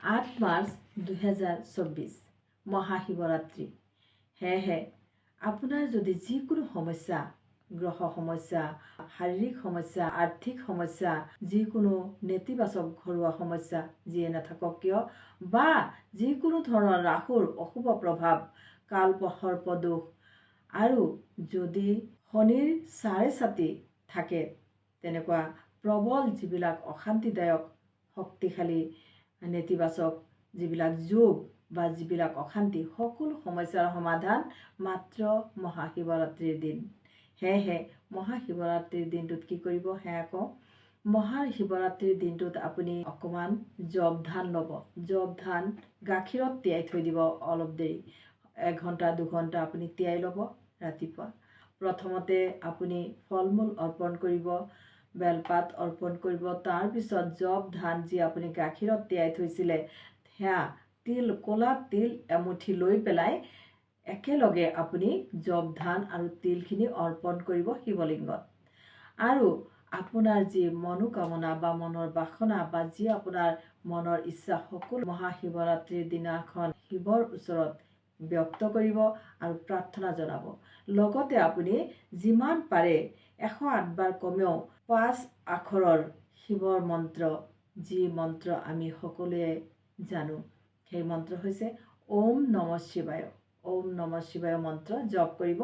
8 March 2024 Mahashivratri. সেয়েহে আপোনাৰ যদি যিকোনো সমস্যা, গ্ৰহ সমস্যা, শাৰীৰিক সমস্যা, আৰ্থিক সমস্যা, যিকোনো নেতিবাচক ঘৰুৱা সমস্যা যিয়ে নাথাকক কিয়, বা যিকোনো ধৰণৰ ৰাহুৰ অশুভ প্ৰভাৱ, কালসৰ্পদোষ, আৰু যদি শনিৰ চাৰে চাতি থাকে, তেনেকুৱা প্ৰবল যিবিলাক অশান্তিদায়ক শক্তিশালী নেতিবাচক যিবিলাক যোগ বা যিবিলাক অশান্তি, সকলো সমস্যাৰ সমাধান মাত্ৰ মহাশিৱৰাত্ৰিৰ দিন। সেয়েহে মহাশিৱৰাত্ৰিৰ দিনটোত কি কৰিব সেয়া কওঁ। মহাশিৱৰাত্ৰিৰ দিনটোত আপুনি অকণমান জপ ধান ল'ব। জপ ধান গাখীৰত তিয়াই থৈ দিব অলপ দেৰি, 1 ঘণ্টা 2 ঘণ্টা আপুনি তিয়াই ল'ব। ৰাতিপুৱা প্ৰথমতে আপুনি ফল মূল অৰ্পণ কৰিব, বেলপাত অৰ্পণ কৰিব। তাৰপিছত জপ ধান যি আপুনি গাখীৰত তিয়াই থৈছিলে সেয়া ক'লা তিল এমুঠি লৈ পেলাই একেলগে আপুনি জপ ধান আৰু তিলখিনি অৰ্পণ কৰিব শিৱলিংগত। আৰু আপোনাৰ যি মনোকামনা বা মনৰ বাসনা বা যি আপোনাৰ মনৰ ইচ্ছা, সকলো মহাশিৱৰাত্ৰিৰ দিনাখন শিৱৰ ওচৰত ব্যক্ত কৰিব আৰু প্ৰাৰ্থনা জনাব। লগতে আপুনি যিমান পাৰে 108 বাৰ কমেও 5 আখৰৰ শিৱৰ মন্ত্ৰ, যি মন্ত্ৰ আমি সকলোৱে জানো, সেই মন্ত্ৰ হৈছে ওম নমঃ শিৱায়। ওম নমঃ শিৱায় মন্ত্ৰ জপ কৰিব।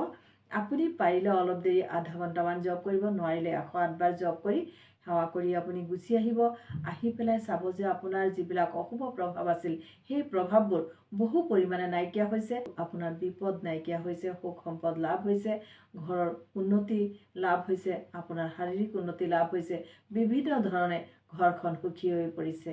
আপুনি পাৰিলে অলপ দেৰি আধা ঘণ্টামান জপ কৰিব, নোৱাৰিলে 108 বাৰ জপ কৰি সেৱা কৰি আপুনি গুচি আহিব। আহি পেলাই চাব যে আপোনাৰ যিবিলাক অশুভ প্ৰভাৱ আছিল, সেই প্ৰভাৱবোৰ বহু পৰিমাণে নাইকিয়া হৈছে। আপোনাৰ বিপদ নাইকিয়া হৈছে, সুখ সম্পদ লাভ হৈছে, ঘৰৰ উন্নতি লাভ হৈছে, আপোনাৰ শাৰীৰিক উন্নতি লাভ হৈছে, বিভিন্ন ধৰণে ঘৰখন সুখী হৈ পৰিছে।